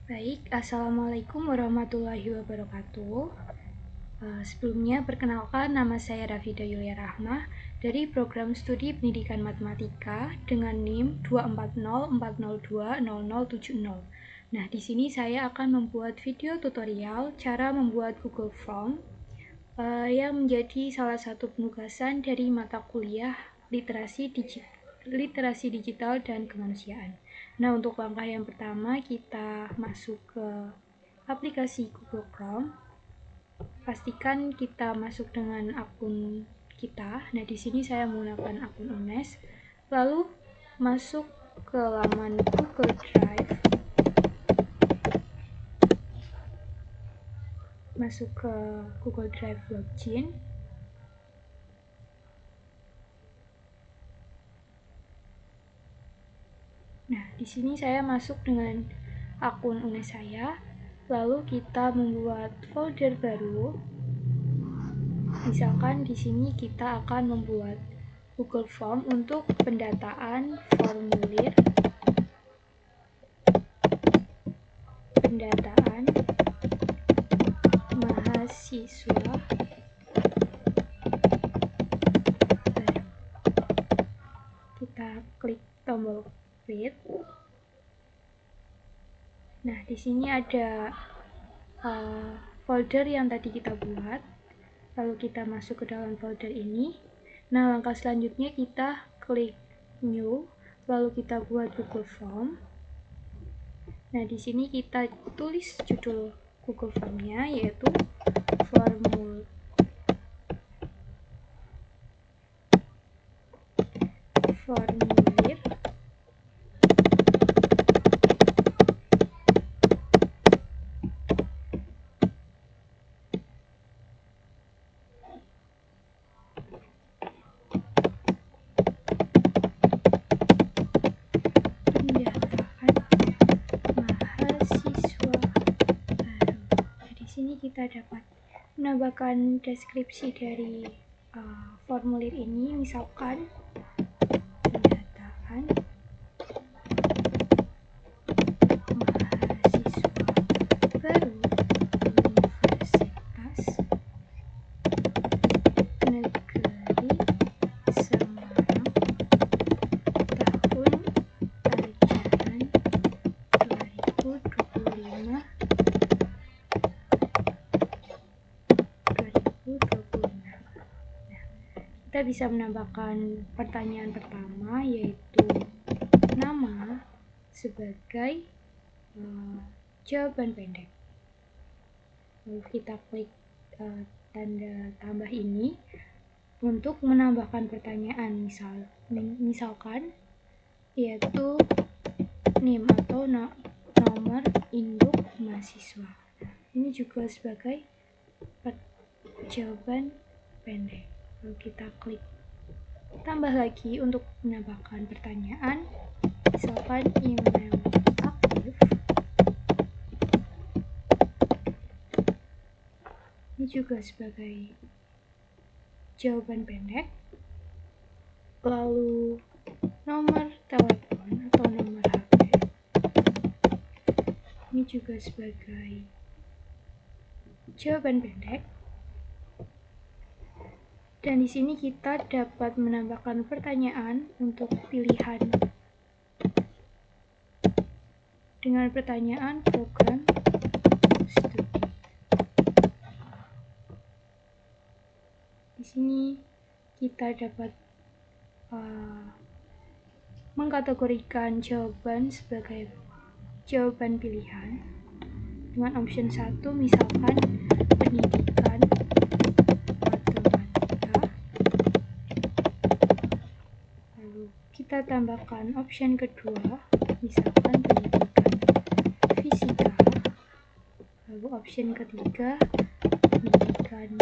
Baik, Assalamualaikum warahmatullahi wabarakatuh. Sebelumnya, perkenalkan nama saya Rafida Yulia Rahmah dari Program Studi Pendidikan Matematika dengan NIM 24040200070. Nah, di sini saya akan membuat video tutorial cara membuat Google Form yang menjadi salah satu penugasan dari mata kuliah literasi digital dan kemanusiaan. Nah, untuk langkah yang pertama kita masuk ke aplikasi Google Chrome. Pastikan kita masuk dengan akun kita. Nah, di sini saya menggunakan akun UNES. Lalu masuk ke laman Google Drive. Masuk ke Google Drive Login. Nah, di sini saya masuk dengan akun UNES saya. Lalu kita membuat folder baru. Misalkan di sini kita akan membuat Google Form untuk pendataan formulir mahasiswa baru. Kita klik tombol create. Nah, di sini ada folder yang tadi kita buat. Lalu kita masuk ke dalam folder ini. Nah, langkah selanjutnya kita klik new, lalu kita buat Google Form. Nah, di sini kita tulis judul Google Form-nya, yaitu formulir kita dapat menambahkan deskripsi dari formulir ini, misalkan pendataan mahasiswa baru Universitas Negeri Semarang tahun ajaran 2025. Kita bisa menambahkan pertanyaan pertama, yaitu nama sebagai jawaban pendek. Lalu kita klik tanda tambah ini untuk menambahkan pertanyaan, misalkan yaitu NIM atau nomor induk mahasiswa. Ini juga sebagai jawaban pendek. Lalu kita klik tambah lagi untuk menambahkan pertanyaan, misalkan email aktif. Ini juga sebagai jawaban pendek. Lalu nomor telepon atau nomor HP. Ini juga sebagai jawaban pendek. Dan di sini kita dapat menambahkan pertanyaan untuk pilihan dengan pertanyaan program studi. Di sini kita dapat mengkategorikan jawaban sebagai jawaban pilihan dengan option 1, misalkan pendidikan matematika. Lalu kita tambahkan option kedua, misalkan pendidikan fisika. Lalu option ketiga, pendidikan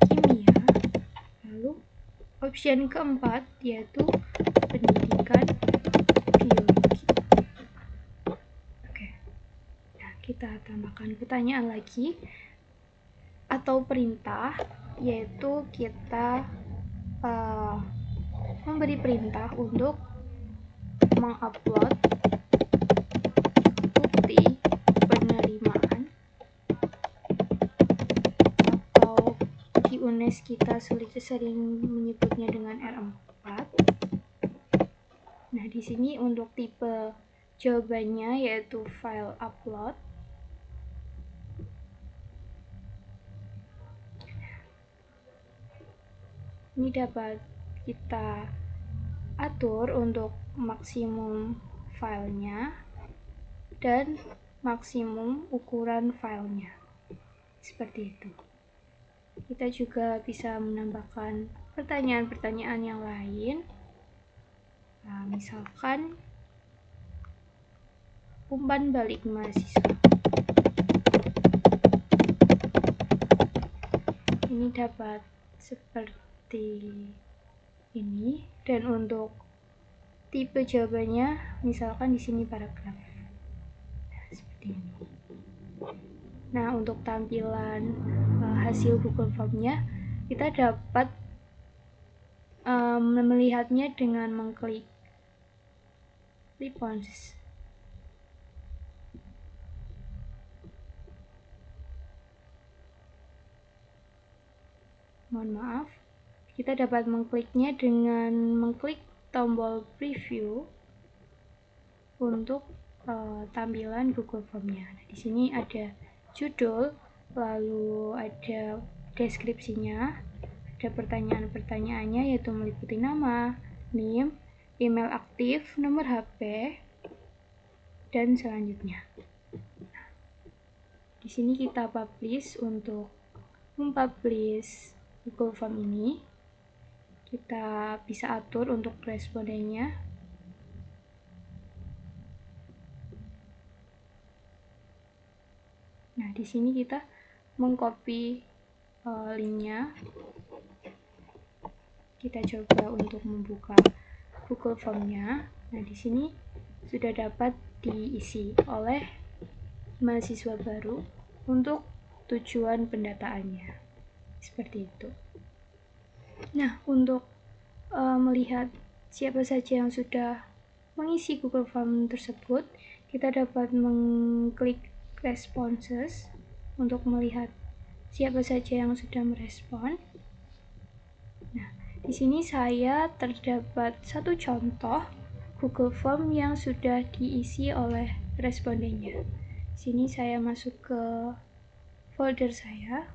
kimia. Lalu option keempat, yaitu pendidikan biologi. Oke. Nah, kita tambahkan pertanyaan lagi atau perintah, yaitu kita memberi perintah untuk mengupload bukti NS kita sering menyebutnya dengan R4. Nah, di sini untuk tipe jawabannya yaitu file upload. Ini dapat kita atur untuk maksimum filenya dan maksimum ukuran filenya. Seperti itu. Kita juga bisa menambahkan pertanyaan-pertanyaan yang lain. Nah, misalkan umpan balik mahasiswa. Ini dapat seperti ini, dan untuk tipe jawabannya misalkan di sini paragraf. Nah, seperti ini. Nah, untuk tampilan hasil Google Form-nya, kita dapat melihatnya dengan mengklik response. Mohon maaf, kita dapat mengkliknya dengan mengklik tombol preview untuk tampilan Google Form-nya. Nah, di sini ada judul, lalu ada deskripsinya, ada pertanyaan-pertanyaannya yaitu meliputi nama, NIM, email aktif, nomor HP, dan selanjutnya. Nah, di sini kita publish untuk mempublish Google Form ini. Kita bisa atur untuk respondennya. Nah, di sini kita mengcopy linknya. Kita coba untuk membuka Google Form-nya. Nah, di sini sudah dapat diisi oleh mahasiswa baru untuk tujuan pendataannya. Seperti itu. Nah, untuk melihat siapa saja yang sudah mengisi Google Form tersebut, kita dapat mengklik responses untuk melihat siapa saja yang sudah merespon. Nah, di sini saya terdapat satu contoh Google Form yang sudah diisi oleh respondennya. Di sini saya masuk ke folder saya,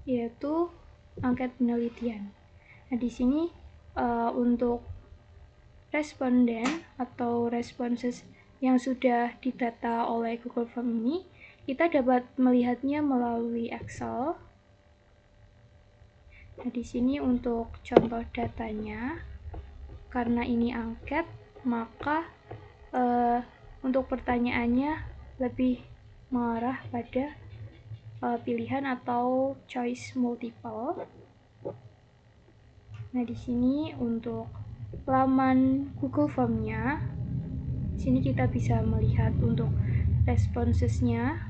yaitu angket penelitian. Nah, di sini untuk responden atau responses yang sudah didata oleh Google Form ini, kita dapat melihatnya melalui Excel. Nah, di sini untuk contoh datanya, karena ini angket, maka untuk pertanyaannya lebih mengarah pada pilihan atau choice multiple. Nah, di sini untuk laman Google Form-nya, di sini kita bisa melihat untuk responsesnya.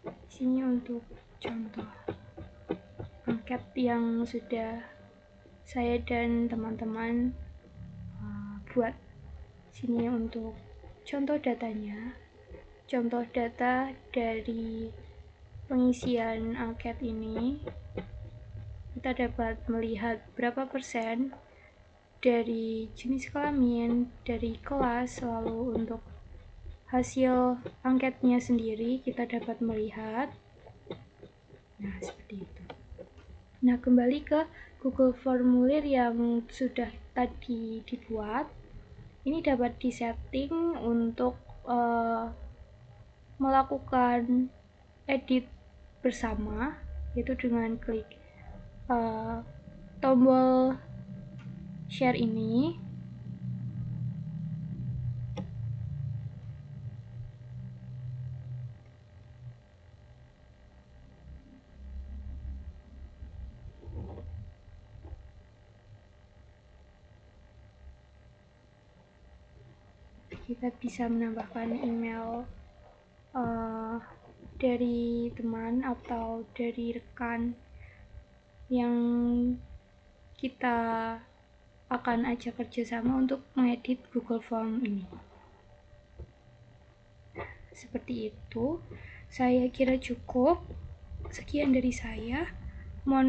Di sini untuk contoh angket yang sudah saya dan teman-teman buat. Sini untuk contoh datanya. Contoh data dari pengisian angket ini, kita dapat melihat berapa persen dari jenis kelamin, dari kelas, lalu untuk hasil angketnya sendiri kita dapat melihat. Nah, seperti itu. Nah, kembali ke Google Formulir yang sudah tadi dibuat. Ini dapat disetting untuk melakukan edit bersama, yaitu dengan klik tombol share ini. Kita bisa menambahkan email dari teman atau dari rekan yang kita akan ajak kerjasama untuk mengedit Google Form ini. Seperti itu, saya kira cukup. Sekian dari saya. Mohon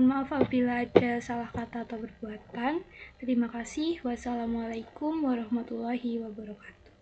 maaf apabila ada salah kata atau perbuatan. Terima kasih. Wassalamualaikum warahmatullahi wabarakatuh.